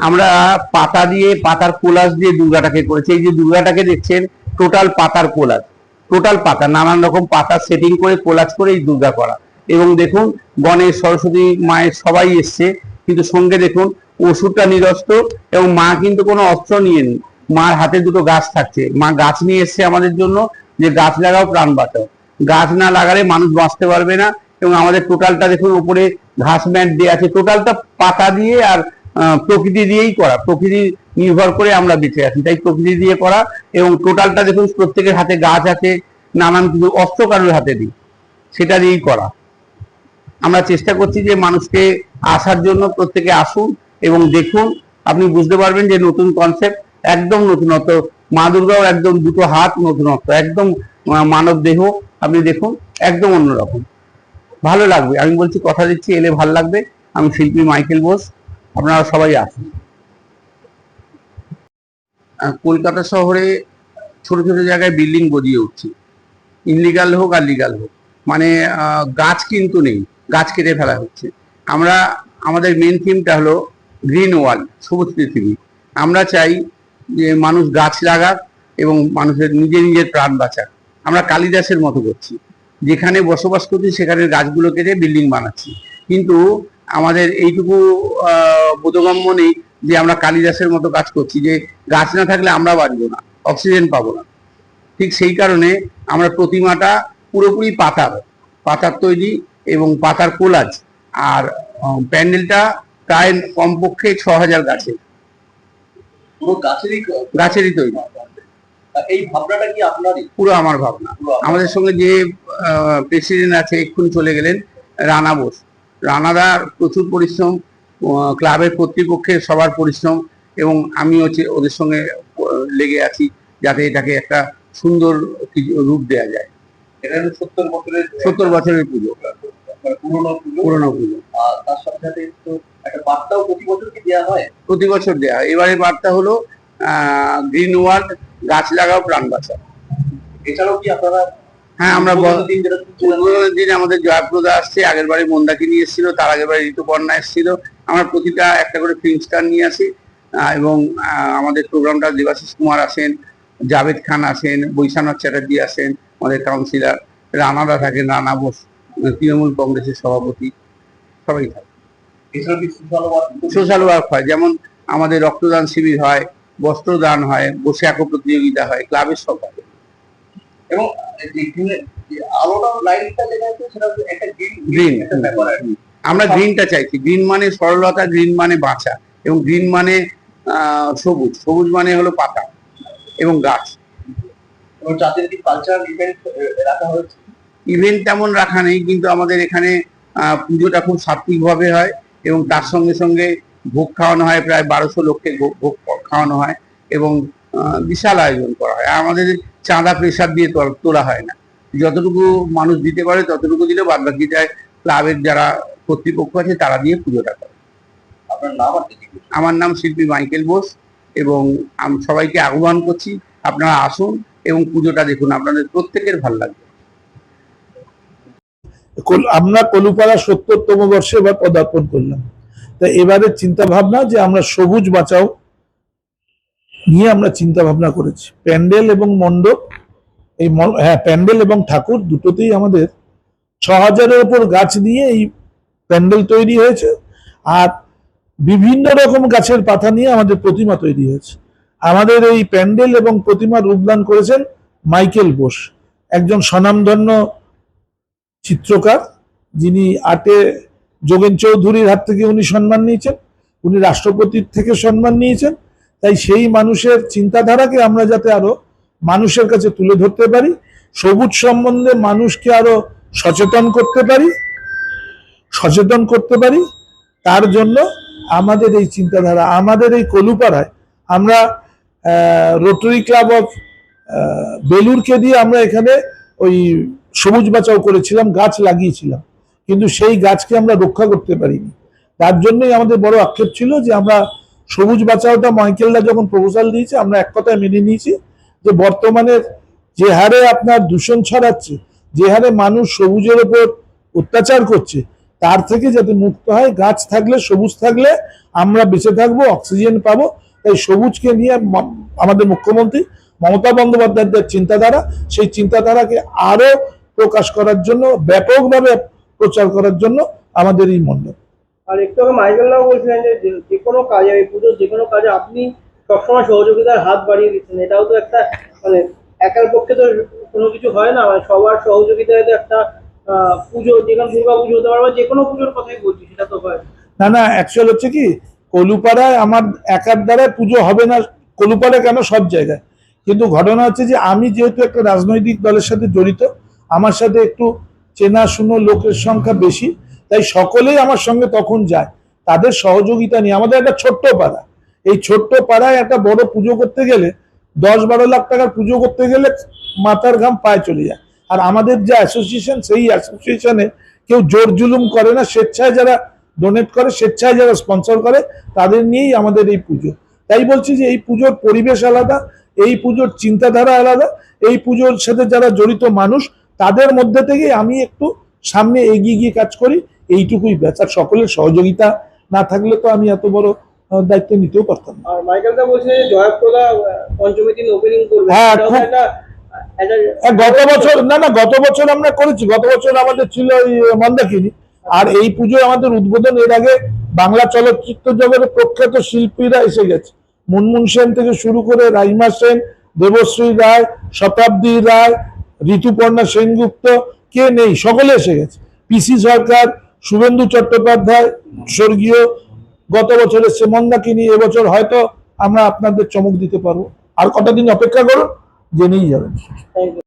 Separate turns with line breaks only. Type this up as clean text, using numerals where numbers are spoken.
আমরা পাতা দিয়ে, পাতার কোলাজ দিয়ে দুর্গাটাকে করেছি। এই যে দুর্গাটাকে দেখছেন, টোটাল পাতার কোলাজ, টোটাল পাতা, নানান রকম পাতা সেটিং করে কোলাজ করে এই দুর্গা করা। এবং দেখুন গণেশ, সরস্বতী মায়ের সবাই এসছে, কিন্তু সঙ্গে দেখুন ওষুধটা নিরস্ত, এবং মা কিন্তু কোনো অস্ত্র নিয়ে নেই, মার হাতে দুটো গাছ থাকছে। মা গাছ নিয়ে এসছে আমাদের জন্য, যে গাছ লাগাও প্রাণ বাঁচাও, গাছ না লাগালে মানুষ বাঁচতে পারবে না। এবং আমাদের টোটালটা দেখুন উপরে ঘাস ম্যাট দিয়ে আছে, টোটালটা পাতা দিয়ে আর প্রকৃতি দিয়েই করা, প্রকৃতি নির্ভর করে আমরা বেঁচে আছি, তাই প্রকৃতি দিয়ে করা। এবং টোটালটা দেখুন প্রত্যেকের হাতে গাছ আছে, নানান কিছু, অস্ত্র কারোর হাতে দিই, সেটা দিয়েই করা। আমরা চেষ্টা করছি যে মানুষকে আসার জন্য, প্রত্যেকে আসুন এবং দেখুন, আপনি বুঝতে পারবেন যে নতুন কনসেপ্ট, একদম নতুনত্ব। মা দুর্গাও একদম দুটো হাত নতুনত্ব, একদম মানব দেহ, আপনি দেখুন একদম অন্যরকম, ভালো লাগবে। আমি বলছি, কথা দিচ্ছি, এলে ভালো লাগবে। আমি শিল্পী মাইকেল বোস, আপনারা সবাই আসুন। কলকাতা শহরে ছোট ছোট জায়গায় বিল্ডিং গজিয়ে উঠছে, ইনলিগাল হোক আর লিগাল হোক, মানে গাছ কিন্তু নেই, গাছ কেটে ফেলা হচ্ছে। আমাদের মেন থিমটা হলো গ্রিন ওয়ার্ল্ড, সবুজ পৃথিবী। আমরা চাই যে মানুষ গাছ লাগাক এবং মানুষের নিজের প্রাণ বাঁচাক। আমরা কালিদাসের মতো করছি, যেখানে বসবাস করছি সেখানে গাছগুলো কেটে বিল্ডিং বানাচ্ছি, কিন্তু আমাদের এইটুকু বোধগম্য নেই যে আমরা কালিদাসের মতো কাজ করছি, যে গাছ না থাকলে আমরা বাঁচবো না, অক্সিজেন পাবো না। ঠিক সেই কারণে আমরা প্রতিমাটা পুরোপুরি পাতার তৈরি এবং পাতার কোলাজ, আর প্যান্ডেলটা প্রায় কমপক্ষে 6000 গাছের,
পুরো
গাছেরই তৈরি।
এই ভাবনাটা কি আপনারই?
পুরো আমার ভাবনা। আমাদের সঙ্গে যে প্রেসিডেন্ট আছে, এক্ষুনি চলে গেলেন, রানা বোস, রানাদার প্রচুর পরিশ্রম, ক্লাবের কর্তৃপক্ষের সবার পরিশ্রম, এবং আমি হচ্ছে ওদের সঙ্গে লেগে আছি যাতে এটাকে একটা সুন্দর রূপ দেওয়া যায়।
এটা
70 বছরের পুজো, পুরনো পুজো।
তার সাথে সাথে তো একটা বার্তাও প্রতি বছর কি দেওয়া হয়?
প্রতি বছর দেওয়া হয়। এবারে বার্তা হলো গ্রিন ওয়ার্ল্ড, গাছ লাগাও প্রাণ বাঁচাও।
এছাড়াও কি আপনারা?
হ্যাঁ, আমরা দিন আমাদের জয়প্রদা আসছে, আগের বারে মন্দাকিনী এসেছিল, তার আগের বারে ঋতুপর্ণা এসেছিল। আমরা প্রতিটা একটা করে ফিল্ম স্টার নিয়ে আসি, এবং আমাদের প্রোগ্রামটা দেবাশিস কুমার আসেন, জাভেদ খান আসেন, বৈশানাথ চ্যাটার্জি আসেন, আমাদের কাউন্সিলর রানাদা থাকেন, রানা বোস তৃণমূল কংগ্রেসের সভাপতি, সবাই থাকে। সোশ্যাল ওয়ার্ক হয়, যেমন আমাদের রক্তদান শিবির হয়, বস্ত্রদান হয়, বসে আঁকো প্রতিযোগিতা হয়, ক্লাবের সব হয়।
এবং আলোটা লাইটটা যেটা আছে সেটা একটা গ্রিন ব্যাপার।
আমরা গ্রিনটা চাইছি, গ্রিন মানে সরলতা, গ্রিন মানে বাঁচা, এবং গ্রিন মানে সবুজ, সবুজ মানে হলো পাতা এবং গাছ।
এবং জাতীয় কালচারাল ইভেন্ট রাখা হয়েছে?
ইভেন্ট তেমন রাখা নেই, কিন্তু আমাদের এখানে পুজোটা খুব সাত্বিকভাবে হয়, এবং তার সঙ্গে সঙ্গে ভোগ খাওয়ানো হয়, প্রায় 1200 লোককে ভোগ খাওয়ানো হয়, এবং বিশাল আয়োজন করা হয়। আমাদের চাঁদা প্রেসার দিয়ে তোলা হয় না, যতটুকু মানুষ দিতে পারে ততটুকু দিলে বাদ বাকিটায় ক্লাবের যারা কর্তৃপক্ষ আছে তারা দিয়ে পুজোটা করে।
আপনার নাম?
আমার নাম শিল্পী মাইকেল বোস, এবং আমি সবাইকে আহ্বান করছি আপনারা আসুন এবং পুজোটা দেখুন, আপনাদের প্রত্যেকের ভালো লাগবে।
আমরা কলুপাড়া 70তম বর্ষে এবার পদার্পণ করলাম, তা এবারে চিন্তা ভাবনা যে আমরা সবুজ বাঁচাও নিয়ে আমরা চিন্তা ভাবনা করেছি। প্যান্ডেল এবং মণ্ডপ, এই প্যান্ডেল এবং ঠাকুর দুটোতেই আমাদের 6000-এর উপর গাছ দিয়ে এই প্যান্ডেল তৈরি হয়েছে, আর বিভিন্ন রকম গাছের পাতা নিয়ে আমাদের প্রতিমা তৈরি হয়েছে। আমাদের এই প্যান্ডেল এবং প্রতিমা রূপদান করেছেন মাইকেল বোস, একজন স্বনামধন্য চিত্রকার, যিনি আর্টে যোগেন চৌধুরীর হাত থেকে উনি সম্মান নিয়েছেন, উনি রাষ্ট্রপতির থেকে সম্মান নিয়েছেন। তাই সেই মানুষের চিন্তাধারাকে আমরা যাতে আরো মানুষের কাছে তুলে ধরতে পারি, সবুজ সম্বন্ধে মানুষকে আরো সচেতন করতে পারি, তার জন্য আমাদের এই চিন্তাধারা। আমাদের এই কলুপাড়ায় আমরা রোটারি ক্লাব অফ বেলুরকে দিয়ে আমরা এখানে ওই সবুজ বাঁচাও করেছিলাম, গাছ লাগিয়েছিলাম, কিন্তু সেই গাছকে আমরা রক্ষা করতে পারিনি। তার জন্যই আমাদের বড় আক্ষেপ ছিল যে আমরা সবুজ বাঁচাওটা, মাইকেলরা যখন প্রপোজাল দিয়েছে আমরা এক কথায় মেনে নিয়েছি যে বর্তমানে যে হারে আপনার দূষণ ছড়াচ্ছে, যে হারে মানুষ সবুজের উপর অত্যাচার করছে, তার থেকে যাতে মুক্ত হয়। গাছ থাকলে, সবুজ থাকলে আমরা বেঁচে থাকবো, অক্সিজেন পাবো। তাই সবুজকে নিয়ে আমাদের মুখ্যমন্ত্রী মমতা বন্দ্যোপাধ্যায়ের চিন্তাধারা, সেই চিন্তাধারাকে আরো প্রকাশ করার জন্য, ব্যাপকভাবে প্রচার করার জন্য আমাদের এই মণ্ডপ।
আর একটু আগে মাইকেল রাও বলছিলেন যে যে কোনো কাজে, এই পুজোর যে কোনো কাজে আপনি সবসময় সহযোগিতার হাত বাড়িয়ে দিচ্ছেন। এটাও তো একটা মানে একার পক্ষে তো কোনো কিছু হয় না, মানে সবার সহযোগিতায় তো একটা পুজো, যেখানে দুর্গা পুজো হতে পারে বা যে কোনো পুজোর কথাই বলছি, সেটা তো হয়।
না, অ্যাকচুয়াল হচ্ছে কি, কলুপাড়ায় আমার একার দ্বারায় পুজো হবে না, কলুপাড়ায় কেন, সব জায়গায়। কিন্তু ঘটনা হচ্ছে যে আমি যেহেতু একটা রাজনৈতিক দলের সাথে জড়িত, আমার সাথে একটু চেনাশুনো লোকের সংখ্যা বেশি, তাই সকলেই আমার সঙ্গে তখন যায়। তাদের সহযোগিতা নিয়ে আমাদের একটা ছোট্ট পাড়া, এই ছোট্ট পাড়ায় একটা বড় পুজো করতে গেলে 10-12 লাখ টাকার পুজো করতে গেলে মাথার ঘাম পায়ে চলে যায়। আর আমাদের যে অ্যাসোসিয়েশন, সেই অ্যাসোসিয়েশনে কেউ জোর জুলুম করে না, স্বেচ্ছায় যারা ডোনেট করে, স্বেচ্ছায় যারা স্পন্সর করে, তাদের নিয়েই আমাদের এই পুজো। তাই বলছি যে এই পুজোর পরিবেশ আলাদা, এই পুজোর চিন্তাধারা আলাদা, এই পুজোর সাথে যারা জড়িত মানুষ, তাদের মধ্যে থেকে আমি একটু সামনে এগিয়ে গিয়ে কাজ করি, এইটুকুই ব্যাপার। আর সকলের সহযোগিতা না থাকলে তো আমি এত বড় দায়িত্ব নিতেও পারতাম না।
আর মাইকেল দা বলছিলেন যে জয়প্রদা পঞ্চমী দিন ওপেনিং করবে।
হ্যাঁ,
এটাও তো
খুব- গত বছর গত বছর আমরা করেছি। গত বছর আমাদের ছিল ওই মন্দাকিনী, আর এই পুজো আমাদের উদ্বোধন। এর আগে বাংলা চলচ্চিত্র জগতের প্রখ্যাত শিল্পীরা এসে গেছে, মুনমুন সেন থেকে শুরু করে রাইমা সেন, দেবশ্রী রায়, শতাব্দী রায়, ঋতুপর্ণা সেনগুপ্ত, কে নেই, সকলে এসে গেছে। পিসি সরকার, শুভেন্দু চট্টোপাধ্যায় স্বর্গীয়, গত বছর এসছে মন্দাকিনী। এবছর হয়তো আমরা আপনাদের চমক দিতে পারবো। আর কটা দিন অপেক্ষা করুন, জেনেই যাবেন।
Thank you.